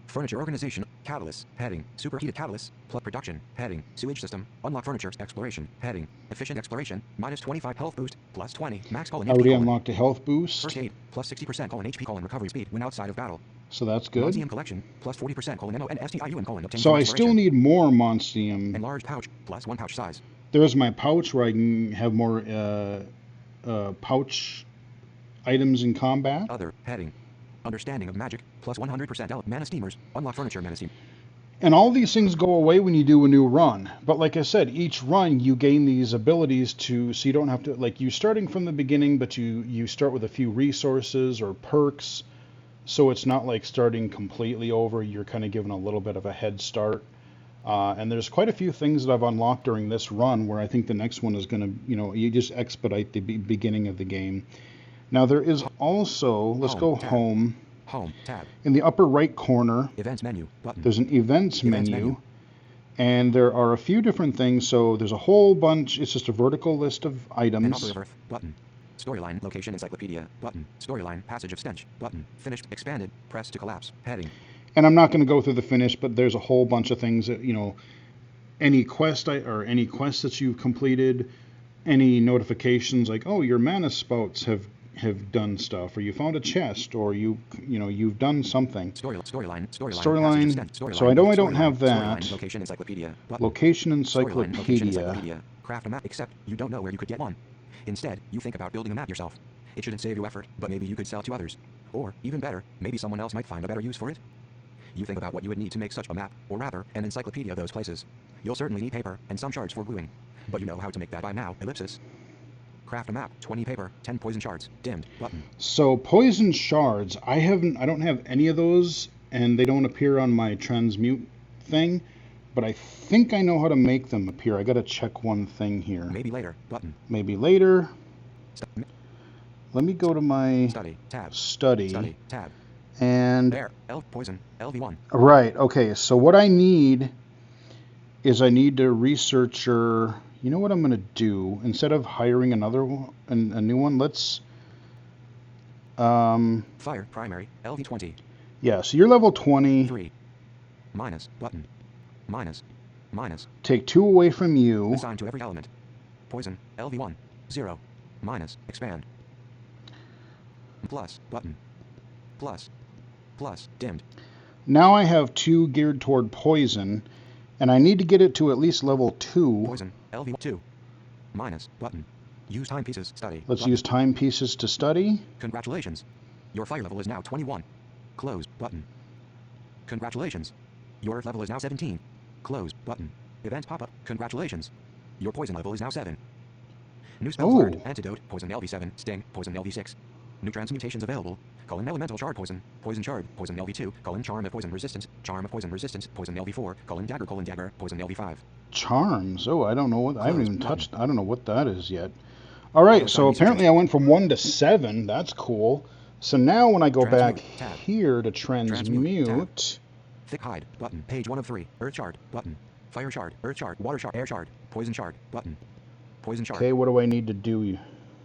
Furniture organization, catalyst, heading. Superheated catalyst, plus production, heading. Sewage system, unlock furniture, exploration, heading. Efficient exploration, minus 25 health boost, plus 20, max colon. Already unlocked a health boost. First aid, plus 60% colon HP colon recovery speed when outside of battle. So that's good. Muncium collection, plus 40% colon NO and STIUN colon obtained. So I still need more Muncium. Enlarged pouch, plus 1 pouch size. There's my pouch where I can have more pouch items in combat. Other, heading. Understanding of magic, plus 100% mana steamers, unlock furniture mana steam. And all these things go away when you do a new run. But like I said, each run you gain these abilities so you don't have to, like, you're starting from the beginning, but you start with a few resources or perks. So it's not like starting completely over. You're kind of given a little bit of a head start. And there's quite a few things that I've unlocked during this run where I think the next one is going to, you just expedite the beginning of the game. Now there is also, let's go home. Home tab. In the upper right corner, events menu button. There's an events menu. And there are a few different things. So there's a whole bunch. It's just a vertical list of items. Button. Storyline, location, encyclopedia, button. Storyline, passage of stench, button. Finished, expanded, press to collapse, heading. And I'm not going to go through the finish, but there's a whole bunch of things that, you know, any quest any quests that you've completed, any notifications like, oh, your mana spouts have done stuff, or you found a chest, or you've done something. Storyline. So I know I don't have that. Storyline, location, encyclopedia, button. Location Storyline, location, encyclopedia. encyclopedia. Craft a map, except you don't know where you could get one. Instead, you think about building a map yourself. It shouldn't save you effort, but maybe you could sell it to others. Or, even better, maybe someone else might find a better use for it. You think about what you would need to make such a map, or rather, an encyclopedia of those places. You'll certainly need paper, and some shards for gluing. But you know how to make that by now, ellipsis. Craft a map, 20 paper, 10 poison shards, dimmed, button. So poison shards, I don't have any of those, and they don't appear on my transmute thing, but I think I know how to make them appear. I gotta check one thing here. Maybe later, button. Maybe later. Let me go to my study, tab. Study, tab. And there, poison, LV1. Right, okay, so what I need is I need to researcher. You know what I'm going to do? Instead of hiring another one, a new one, let's... Fire, primary, LV20. Yeah, so you're level 20. 3. Minus, button. Minus. Take 2 away from you. Assign to every element. Poison, LV1. 0. Minus, expand. Plus, button. Plus, dimmed. Now I have 2 geared toward poison, and I need to get it to at least level 2. Poison, LV2. Minus, button. Use timepieces, study. Let's button. use timepieces to study. Congratulations. Your fire level is now 21. Close, button. Congratulations. Your earth level is now 17. Close, button. Event pop-up. Congratulations. Your poison level is now 7. New spells learned. Antidote, poison LV7, sting, poison LV6. New transmutations available. Elemental shard poison, poison shard, poison LV2, charm of poison resistance, poison LV4, dagger, poison LV5. Charms? Oh, I don't know what, I haven't even touched, I don't know what that is yet. Alright, so apparently I went from 1 to 7, that's cool. So now when I go back here to transmute... Thick hide, button, page 1 of 3, earth shard, button, fire shard, earth shard, water shard, air shard, poison shard, button, poison shard. Okay, what do I need to do?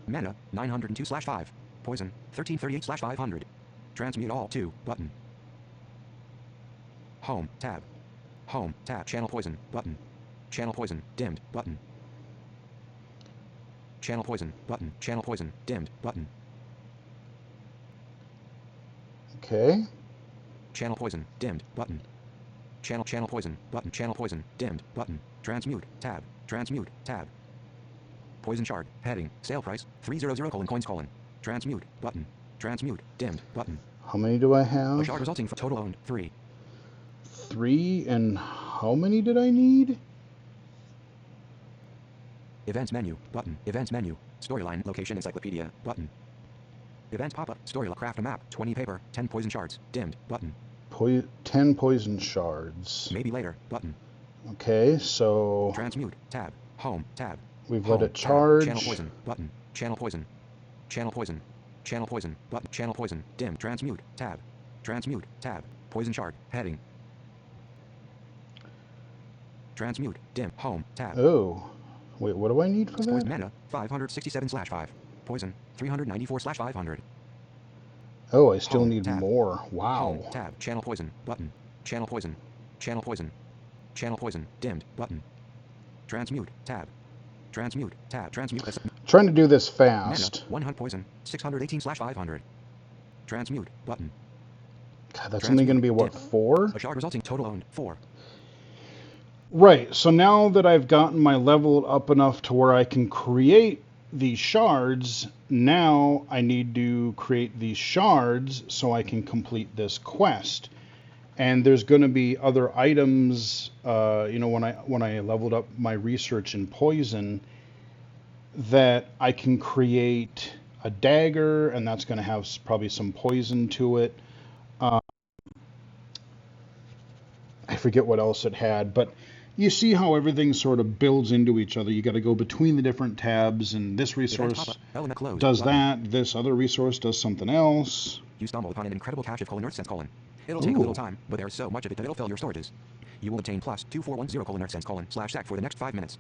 Mana, 902/5. Poison, 1338/500. Transmute all, 2, button. Home, tab. Channel poison, button. Channel poison, dimmed, button. Channel poison, button. Channel poison, dimmed, button. Okay. Channel poison, dimmed, button. Channel poison, button. Channel poison, dimmed, button. Transmute, tab. Poison shard, heading, sale price, 300 coins. Transmute, button. Transmute, dimmed, button. How many do I have? A shard resulting from total owned, 3. 3, and how many did I need? Events menu, button. Events menu. Storyline, location, encyclopedia, button. Events pop-up, storyline, craft a map, 20 paper, 10 poison shards, dimmed, button. 10 poison shards. Maybe later, button. Okay, so... Transmute, tab, home, tab. We've let it charge. Channel poison, button. Channel poison, button. Channel poison, dim. Transmute, tab. Poison shard, heading. Transmute, dim. Home, tab. Oh. Wait, what do I need for that? Mana, 567/5. Poison, 394/500. Oh, I still need more. Wow. Home, tab. Channel poison, button. Channel poison, dimmed, button. Transmute, tab. Transmute. Trying to do this fast. Mana, 100 poison, 618/500. Transmute, button. God, that's only going to be, what, 4? A shard resulting total owned, 4. Right, so now that I've gotten my level up enough to where I can create these shards, now I need to create these shards so I can complete this quest. And there's going to be other items, when I leveled up my research in poison, that I can create a dagger, and that's going to have probably some poison to it. I forget what else it had, but you see how everything sort of builds into each other. You got to go between the different tabs, and this resource does that, this other resource does something else. You stumble upon an incredible cache of Earth Sense. It'll take a little time, but there's so much of it that it'll fill your storages. You will obtain plus 2410 Earth Sense /sec for the next 5 minutes.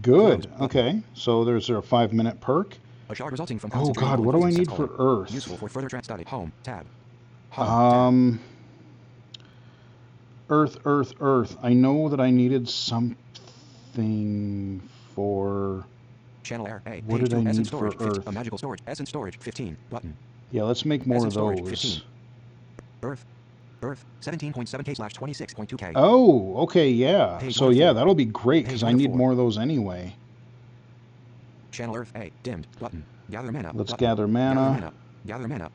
Good. Okay, so there's a 5-minute perk. A shard resulting from Oh concentrated God, knowledge what do is I a need for semicolon. Earth? Useful for further study. Home tab. Home tab. Earth. I know that I needed something for... Channel air A. What Page did I 2. Essence need for storage. 50. A Earth? magical storage. Essence storage. 15. Button. Yeah, let's make more Essence of storage. those. 15. Earth. Earth. 17.7K slash 26.2K. Oh, okay, yeah. Page 1 So of yeah, 4. that'll be great because Page I 1 of need 4. more of those anyway. Channel Earth A. Dimmed. Button. Gather mana. Let's Button. gather Gather mana. mana. Gather mana.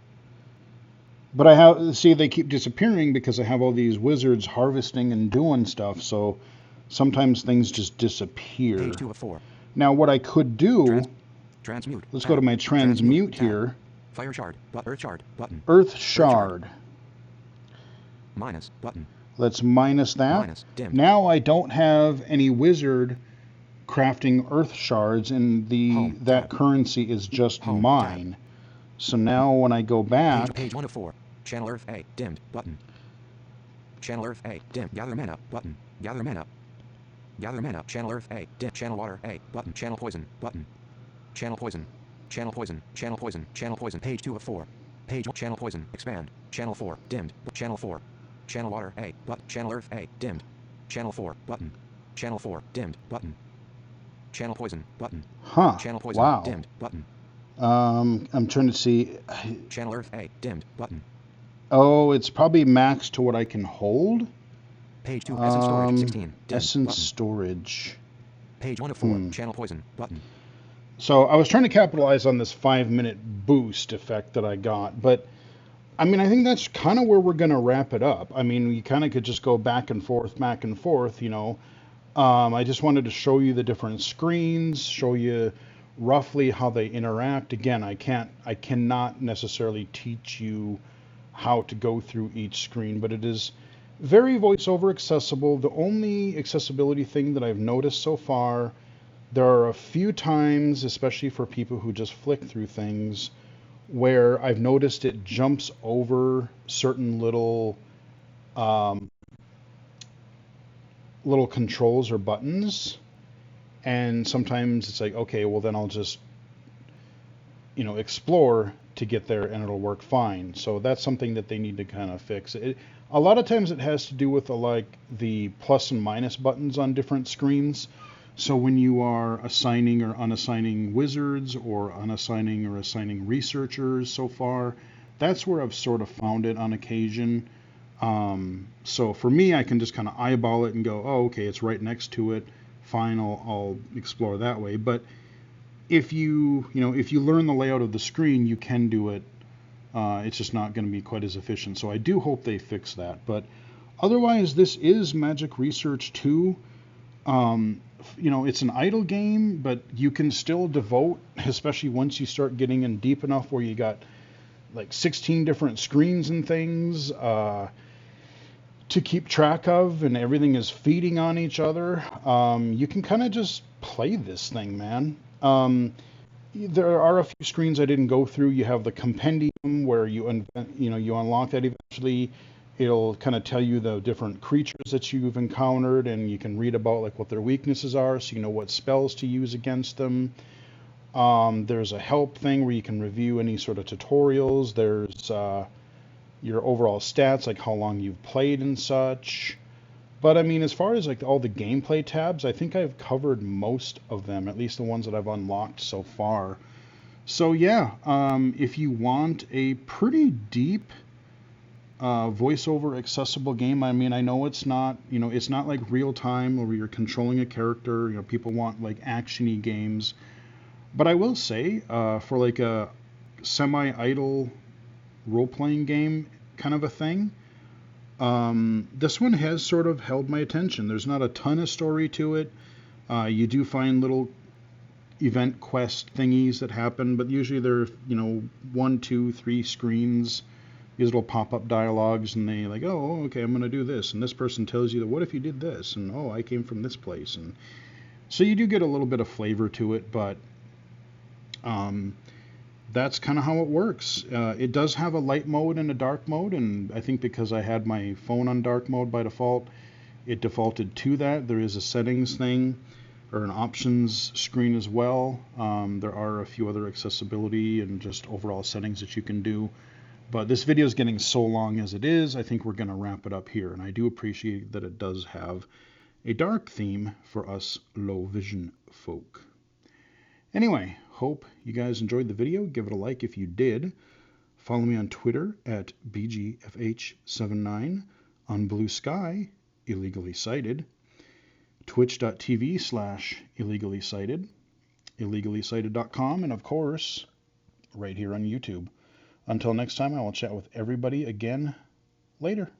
But I have, see, they keep disappearing because I have all these wizards harvesting and doing stuff, so sometimes things just disappear. Page 2 of 4. Now what I could do, Transmute. let's Tab. go to my transmute here. Fire shard. Earth shard. Button. Earth shard. Minus. Button. Let's minus that. Minus. Dimmed. Now I don't have any wizard crafting earth shards, and that currency is just mine. Tab. So now when I go back... Page 1 of 4. Channel Earth A. Dimmed. Button. Channel Earth A. Dim. Gather mana. Button. Gather mana. Gather mana. Channel Earth A. Dim. Channel Water A. Button. Channel Poison. Button. Channel Poison. Channel Poison. Channel Poison. Channel Poison. Page 2 of 4. Page 1. Channel Poison. Expand. Channel 4. Dimmed. Channel 4. Channel Water A. Button. Channel Earth A. Dimmed. Channel 4. Button. Channel 4. Dimmed. Button. Channel Poison. Button. Huh. Channel Poison. Wow. Dimmed. Button. I'm trying to see. Channel Earth A. Dimmed. Button. Oh, it's probably max to what I can hold. Page 2. Essence storage. 16. Dimmed. Essence button. storage. Page 1 of 4. Channel Poison. Button. So I was trying to capitalize on this 5-minute boost effect that I got, but I mean, I think that's kind of where we're going to wrap it up. I mean, you kind of could just go back and forth, you know. I just wanted to show you the different screens, show you roughly how they interact. Again, I cannot necessarily teach you how to go through each screen, but it is very VoiceOver accessible. The only accessibility thing that I've noticed so far, there are a few times, especially for people who just flick through things, where I've noticed it jumps over certain little controls or buttons, and sometimes it's like, okay, well then I'll just, you know, explore to get there and it'll work fine. So that's something that they need to kind of fix. A lot of times it has to do with the plus and minus buttons on different screens. So when you are assigning or unassigning wizards or unassigning or assigning researchers so far, that's where I've sort of found it on occasion. So for me, I can just kind of eyeball it and go, oh, okay, it's right next to it. Fine, I'll explore that way. But if you learn the layout of the screen, you can do it. It's just not going to be quite as efficient. So I do hope they fix that. But otherwise, this is Magic Research 2. You know, it's an idle game, but you can still devote, especially once you start getting in deep enough where you got like 16 different screens and things to keep track of, and everything is feeding on each other. You can kind of just play this thing, man. There are a few screens I didn't go through. You have the compendium where you unlock that eventually. It'll kind of tell you the different creatures that you've encountered, and you can read about like what their weaknesses are, so you know what spells to use against them. There's a help thing where you can review any sort of tutorials. There's your overall stats, like how long you've played and such. But I mean, as far as like all the gameplay tabs, I think I've covered most of them, at least the ones that I've unlocked so far. So yeah, if you want a pretty deep VoiceOver accessible game, I mean, I know it's not like real time where you're controlling a character. You know, people want like actiony games, but I will say for like a semi-idle role-playing game kind of a thing, this one has sort of held my attention. There's not a ton of story to it. You do find little event quest thingies that happen, but usually they're 1, 2, 3 screens. These little pop-up dialogues, and they like, oh, okay, I'm going to do this, and this person tells you that, what if you did this, and oh, I came from this place, and so you do get a little bit of flavor to it, but that's kind of how it works. It does have a light mode and a dark mode, and I think because I had my phone on dark mode by default, it defaulted to that. There is a settings thing, or an options screen as well. There are a few other accessibility and just overall settings that you can do. But this video is getting so long as it is, I think we're going to wrap it up here. And I do appreciate that it does have a dark theme for us low vision folk. Anyway, hope you guys enjoyed the video. Give it a like if you did. Follow me on Twitter at BGFH79, on Blue Sky, illegally sighted, twitch.tv/illegally sighted, illegally sighted.com, and of course, right here on YouTube. Until next time, I will chat with everybody again later.